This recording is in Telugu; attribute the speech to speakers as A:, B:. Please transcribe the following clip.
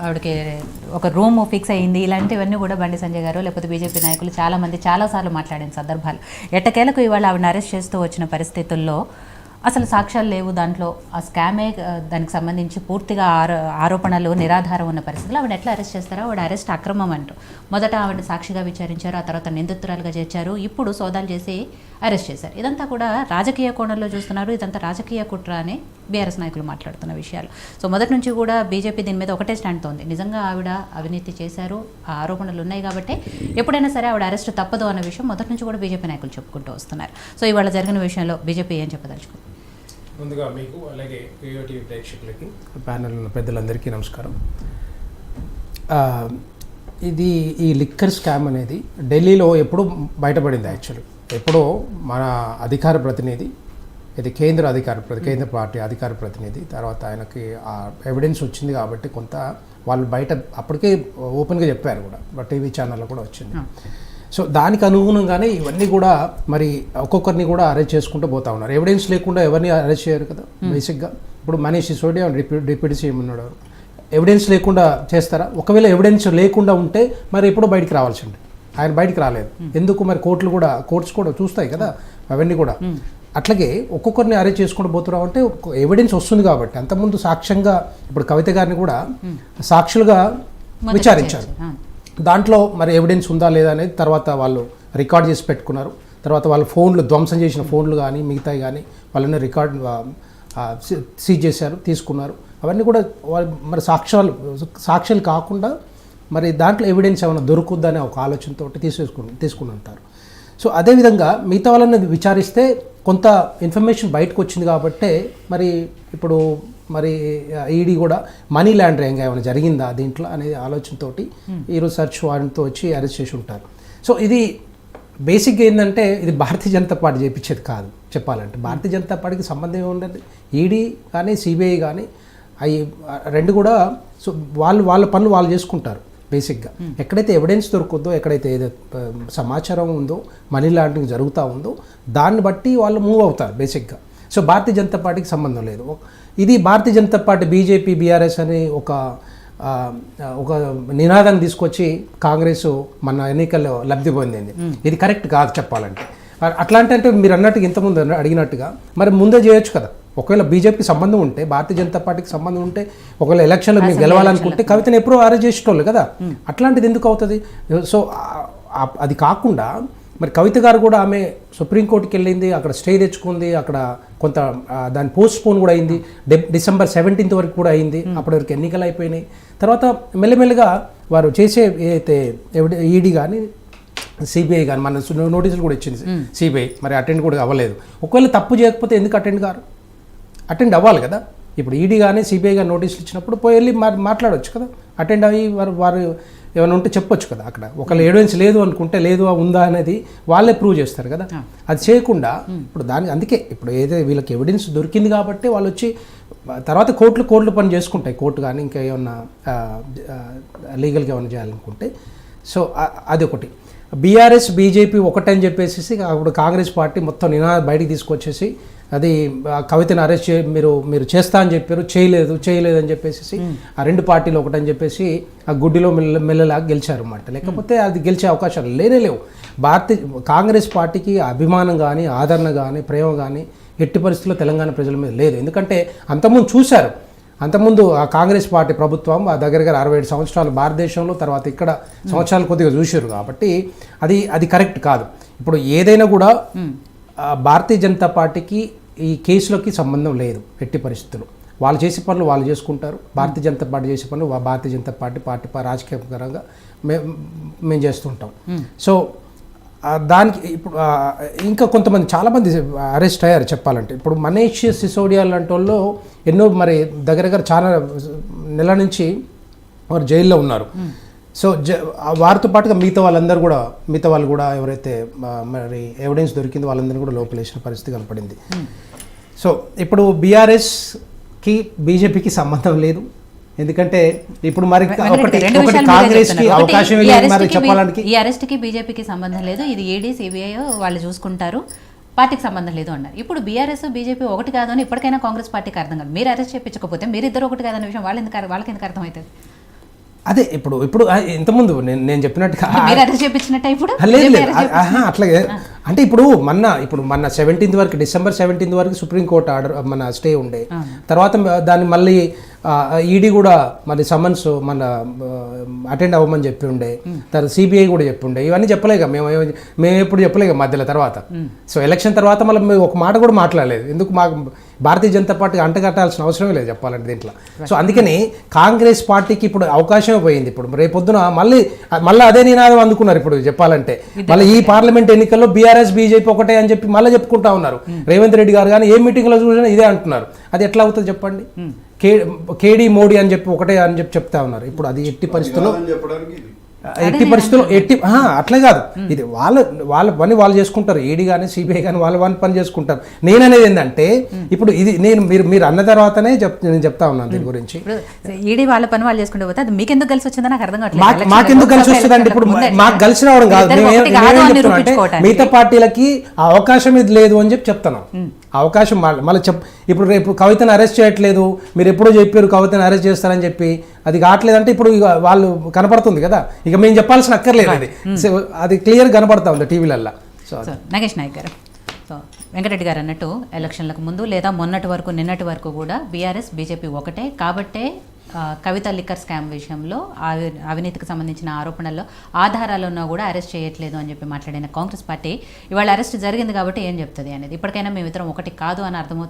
A: ఆవిడకి ఒక రూమ్ ఫిక్స్ అయ్యింది, ఇలాంటివన్నీ కూడా బండి సంజయ్ గారు లేకపోతే బీజేపీ నాయకులు చాలామంది చాలాసార్లు మాట్లాడిన సందర్భాలు. ఎట్టకేలకు ఇవాళ ఆవిడని అరెస్ట్ చేస్తూ వచ్చిన పరిస్థితుల్లో అసలు సాక్ష్యాలు లేవు, దాంట్లో ఆ స్కామే దానికి సంబంధించి పూర్తిగా ఆరోపణలు నిరాధారం ఉన్న పరిస్థితుల్లో ఆవిడ ఎట్లా అరెస్ట్ చేస్తారో, ఆవిడ అరెస్ట్ అక్రమం అంటూ మొదట ఆవిడ సాక్షిగా విచారించారు, ఆ తర్వాత నిందితురాలుగా చేర్చారు, ఇప్పుడు సోదాలు చేసి అరెస్ట్ చేశారు. ఇదంతా కూడా రాజకీయ కోణంలో చూస్తున్నారు, ఇదంతా రాజకీయ కుట్ర అని బీఆర్ఎస్ నాయకులు మాట్లాడుతున్న విషయాలు. సో మొదటి నుంచి కూడా బీజేపీ దీని మీద ఒకటే స్టాండ్తో ఉంది, నిజంగా ఆవిడ అవినీతి చేశారు, ఆ ఆరోపణలు ఉన్నాయి కాబట్టి ఎప్పుడైనా సరే ఆవిడ అరెస్ట్ తప్పదు అన్న విషయం మొదటి నుంచి కూడా బీజేపీ నాయకులు చెప్పుకుంటూ వస్తున్నారు. సో ఇవాళ జరిగిన విషయంలో బీజేపీ ఏం చెప్పదలుచుకుంది?
B: ముందుగా మీకు అలాగే టీవీ ప్రేక్షకులకి ప్యానెల్ ఉన్న పెద్దలందరికీ నమస్కారం. ఇది ఈ లిక్కర్ స్కామ్ అనేది ఢిల్లీలో ఎప్పుడూ బయటపడింది. యాక్చువల్లీ ఎప్పుడో మన అధికార ప్రతినిధి, ఇది కేంద్ర పార్టీ అధికార ప్రతినిధి, తర్వాత ఆయనకి ఆ ఎవిడెన్స్ వచ్చింది కాబట్టి కొంత వాళ్ళు బయట అప్పటికే ఓపెన్గా చెప్పారు కూడా, టీవీ ఛానల్లో కూడా వచ్చింది. సో దానికి అనుగుణంగానే ఇవన్నీ కూడా మరి ఒక్కొక్కరిని కూడా అరెస్ట్ చేసుకుంటూ పోతా ఉన్నారు. ఎవిడెన్స్ లేకుండా ఎవరిని అరెస్ట్ చేయరు కదా బేసిక్గా. ఇప్పుడు మనీష్ సిసోడియా డిప్యూటీ సీఎం ఉన్నాడు, ఎవిడెన్స్ లేకుండా చేస్తారా? ఒకవేళ ఎవిడెన్స్ లేకుండా ఉంటే మరి ఎప్పుడో బయటికి రావాల్సింది, ఆయన బయటికి రాలేదు ఎందుకు? మరి కోర్ట్స్ కూడా చూస్తాయి కదా అవన్నీ కూడా. అట్లాగే ఒక్కొక్కరిని అరెస్ట్ చేసుకుంటూ పోతున్నాం అంటే ఎవిడెన్స్ వస్తుంది కాబట్టి. అంతకుముందు సాక్ష్యంగా ఇప్పుడు కవిత గారిని కూడా సాక్షులుగా విచారించారు, దాంట్లో మరి ఎవిడెన్స్ ఉందా లేదా అనేది తర్వాత వాళ్ళు రికార్డ్ చేసి పెట్టుకున్నారు. తర్వాత వాళ్ళ ఫోన్లు ధ్వంసం చేసిన ఫోన్లు కానీ మిగతాయి కానీ వాళ్ళని సీజ్ చేశారు, తీసుకున్నారు. అవన్నీ కూడా మరి సాక్ష్యాలు కాకుండా మరి దాంట్లో ఎవిడెన్స్ ఏమైనా దొరుకుద్దనే ఒక ఆలోచనతో తీసుకుని ఉంటారు. సో అదేవిధంగా మిగతా వాళ్ళని విచారిస్తే కొంత ఇన్ఫర్మేషన్ బయటకు వచ్చింది కాబట్టే మరి ఇప్పుడు మరి ఈడీ కూడా మనీ లాండరింగ్ ఏమైనా జరిగిందా దీంట్లో అనే ఆలోచనతో ఈరోజు సర్చ్ వారెంట్తో వచ్చి అరెస్ట్ చేసి ఉంటారు. సో ఇది బేసిక్గా ఏంటంటే ఇది భారతీయ జనతా పార్టీ చేయించేది కాదు చెప్పాలంటే. భారతీయ జనతా పార్టీకి సంబంధం ఏముండదు. ఈడీ కానీ సిబిఐ కానీ అవి రెండు కూడా సో వాళ్ళ పనులు వాళ్ళు చేసుకుంటారు బేసిక్గా. ఎక్కడైతే ఎవిడెన్స్ దొరుకుతుందో, ఎక్కడైతే సమాచారం ఉందో, మనీ లాండరింగ్ జరుగుతూ ఉందో దాన్ని బట్టి వాళ్ళు మూవ్ అవుతారు బేసిక్గా. సో భారతీయ జనతా పార్టీకి సంబంధం లేదు. ఇది Bharatiya Janata party BJP BRS అని ఒక నినాదాన్ని తీసుకొచ్చి కాంగ్రెస్ మన ఎన్నికల్లో లబ్ధి పొందింది. ఇది కరెక్ట్ కాదు చెప్పాలంటే. అట్లాంటి మీరు అన్నట్టుగా ఇంతకుముందు అడిగినట్టుగా మరి ముందే చేయొచ్చు కదా. ఒకవేళ బీజేపీకి సంబంధం ఉంటే, భారతీయ జనతా పార్టీకి సంబంధం ఉంటే, ఒకవేళ ఎలక్షన్లో మీరు గెలవాలనుకుంటే కవితను ఎప్పుడూ అరెస్ట్ చేసేటోళ్ళు కదా. అట్లాంటిది ఎందుకు అవుతుంది? సో అది కాకుండా మరి కవిత గారు కూడా ఆమె సుప్రీంకోర్టుకి వెళ్ళింది, అక్కడ స్టే తెచ్చుకుంది, అక్కడ కొంత దాని పోస్ట్ పోన్ కూడా అయింది, డిసెంబర్ 17 వరకు కూడా అయింది. అప్పటి వరకు ఎన్నికలు అయిపోయినాయి. తర్వాత మెల్లమెల్లగా వారు చేసే ఏదైతే ఈడీ కానీ సిబిఐ కానీ మన నోటీసులు కూడా ఇచ్చింది సిబిఐ, మరి అటెండ్ కూడా అవ్వలేదు. ఒకవేళ తప్పు చేయకపోతే ఎందుకు అటెండ్ అవ్వాలి కదా. ఇప్పుడు ఈడీ కానీ సిబిఐ కానీ నోటీసులు ఇచ్చినప్పుడు వెళ్ళి మాట్లాడవచ్చు కదా, అటెండ్ అయ్యి వారు ఏమైనా ఉంటే చెప్పొచ్చు కదా. అక్కడ ఒకవేళ ఎవిడెన్స్ లేదు అనుకుంటే లేదు ఉందా అనేది వాళ్ళే ప్రూవ్ చేస్తారు కదా. అది చేయకుండా ఇప్పుడు అందుకే ఇప్పుడు ఏదైతే వీళ్ళకి ఎవిడెన్స్ దొరికింది కాబట్టి వాళ్ళు వచ్చి తర్వాత కోర్టులు పని చేసుకుంటాయి. కోర్టు కానీ ఇంకా ఏమన్నా లీగల్గా ఏమైనా చేయాలనుకుంటే. సో అది ఒకటి. బీఆర్ఎస్ బీజేపీ ఒకటని చెప్పేసి అప్పుడు కాంగ్రెస్ పార్టీ మొత్తం బయటికి తీసుకొచ్చేసి అది కవితను అరెస్ట్ మీరు చేస్తా అని చెప్పారు, చేయలేదు అని చెప్పేసి ఆ రెండు పార్టీలు ఒకటని చెప్పేసి ఆ గుడ్డిలో మెల్లలాగా గెలిచారు అన్నమాట. లేకపోతే అది గెలిచే అవకాశాలు లేవు. కాంగ్రెస్ పార్టీకి అభిమానం కానీ ఆదరణ కానీ ప్రేమ కానీ ఎట్టి పరిస్థితుల్లో తెలంగాణ ప్రజల మీద లేదు. ఎందుకంటే అంతకుముందు ఆ కాంగ్రెస్ పార్టీ ప్రభుత్వం ఆ దగ్గర 67 సంవత్సరాలు భారతదేశంలో, తర్వాత ఇక్కడ సంవత్సరాలు కొద్దిగా చూశారు కాబట్టి అది కరెక్ట్ కాదు. ఇప్పుడు ఏదైనా కూడా భారతీయ జనతా పార్టీకి ఈ కేసులోకి సంబంధం లేదు ఎట్టి పరిస్థితుల్లో. వాళ్ళు చేసే పనులు వాళ్ళు చేసుకుంటారు. భారతీయ జనతా పార్టీ చేసే పనులు భారతీయ జనతా పార్టీ రాజకీయ పరంగా మేము చేస్తుంటాం. సో దానికి ఇప్పుడు ఇంకా కొంతమంది చాలామంది అరెస్ట్ అయ్యారు చెప్పాలంటే. ఇప్పుడు మనీష్ సిసోడియా లాంటి వాళ్ళు ఎన్నో మరి దగ్గర చాలా నెల నుంచి వారు జైల్లో ఉన్నారు. సో వారితో పాటుగా మిగతా వాళ్ళు కూడా ఎవరైతే మరి ఎవిడెన్స్ దొరికిందో వాళ్ళందరినీ కూడా లోపలేసిన పరిస్థితి కనపడింది. సో ఇప్పుడు బీఆర్ఎస్కి బీజేపీకి సంబంధం లేదు. ఎందుకంటే ఇప్పుడు మరి కాంగ్రెస్కి అవకాశం చెప్పాలంటే
A: ఈ అరెస్ట్కి బీజేపీకి సంబంధం లేదు, ఇది ఈడీ సిబిఐ వాళ్ళు చూసుకుంటారు, పార్టీకి సంబంధం లేదు అన్నారు. ఇప్పుడు బీఆర్ఎస్ బీజేపీ ఒకటి కాదు అని ఇప్పటికైనా కాంగ్రెస్ పార్టీకి అర్థం కాదు. మీరు అరెస్ట్ చేయించకపోతే మీరిద్దరు ఒకటి కాదనే విషయం వాళ్ళకి ఎందుకు అర్థమవుతుంది?
B: అదే ఇప్పుడు ఇంతకుముందు నేను చెప్పినట్టుగా
A: మీరు అరెస్ట్ చేయించినట్ట ఇప్పుడు
B: లేదు లేదు అట్లాగే అంటే ఇప్పుడు మన 17th వరకు December 17th వరకు సుప్రీంకోర్టు ఆర్డర్ మన స్టే ఉండే తర్వాత దాన్ని మళ్ళీ ఈడీ కూడా మరి సమన్స్ మన అటెండ్ అవ్వమని చెప్పి ఉండే తర్వాత సిబిఐ కూడా చెప్పి ఉండే ఇవన్నీ చెప్పలేక మేము ఎప్పుడు చెప్పలేక మధ్యలో తర్వాత సో ఎలక్షన్ తర్వాత మళ్ళీ మేము ఒక మాట కూడా మాట్లాడలేదు ఎందుకు మాకు భారతీయ జనతా పార్టీకి అంటగట్టాల్సిన అవసరమే లేదు చెప్పాలంటే దీంట్లో సో అందుకని కాంగ్రెస్ పార్టీకి ఇప్పుడు అవకాశమే పోయింది ఇప్పుడు రేపొద్దున మళ్ళీ అదే నినాదం అందుకున్నారు ఇప్పుడు చెప్పాలంటే మళ్ళీ ఈ పార్లమెంట్ ఎన్నికల్లో బీఆర్ఎస్ బీజేపీ ఒకటే అని చెప్పి మళ్ళీ చెప్పుకుంటా ఉన్నారు రేవంత్ రెడ్డి గారు కానీ ఏ మీటింగ్లో చూసినా ఇదే అంటున్నారు అది ఎట్లా అవుతుంది చెప్పండి కేడీ మోడీ అని చెప్పి ఒకటే అని చెప్పి చెప్తా ఉన్నారు ఇప్పుడు అది ఎట్టి పరిస్థితుల్లో అట్లే కాదు ఇది వాళ్ళ పని వాళ్ళు చేసుకుంటారు ఈడీ కానీ సిబిఐ కానీ వాళ్ళ పని చేసుకుంటారు నేననేది ఏంటంటే ఇప్పుడు ఇది మీరు అన్న తర్వాతనే నేను చెప్తా ఉన్నాను దీని గురించి
A: ఈడీ వాళ్ళ పని వాళ్ళు చేసుకుంటే పోతే అది మీకు ఎందుకు కలిసి వచ్చిందో నాకు అర్థం కావట్లేదు
B: మాకెందుకు కలిసి వస్తుందంటే ఇప్పుడు మాకు కలిసి రావడం కాదు మిగతా పార్టీలకి అవకాశం ఇది లేదు అని చెప్పి చెప్తున్నాం అవకాశం మళ్ళీ ఇప్పుడు రేపు కవితను అరెస్ట్ చేయట్లేదు మీరు ఎప్పుడో చెప్పారు కవితను అరెస్ట్ చేస్తారని చెప్పి అది కావట్లేదంటే ఇప్పుడు ఇక వాళ్ళు కనపడుతుంది కదా ఇక మేము చెప్పాల్సిన అక్కర్లేదు అది క్లియర్ కనపడతా ఉంది టీవీలల్లో సో
A: నాగేష్ నాయక్ గారు సో వెంకటరెడ్డి గారు అన్నట్టు ఎలక్షన్లకు ముందు లేదా నిన్నటి వరకు కూడా బీఆర్ఎస్ బీజేపీ ఒకటే కాబట్టే కవిత లిక్కర్ స్కామ్ విషయంలో అవినీతికి సంబంధించిన ఆరోపణల్లో ఆధారాలున్నా కూడా అరెస్ట్ చేయట్లేదు అని చెప్పి మాట్లాడిన కాంగ్రెస్ పార్టీ ఇవాళ అరెస్ట్ జరిగింది కాబట్టి ఏం చెప్తుంది అనేది ఇప్పటికైనా మేమిద్దరం ఒకటి కాదు అని అర్థమవుతుంది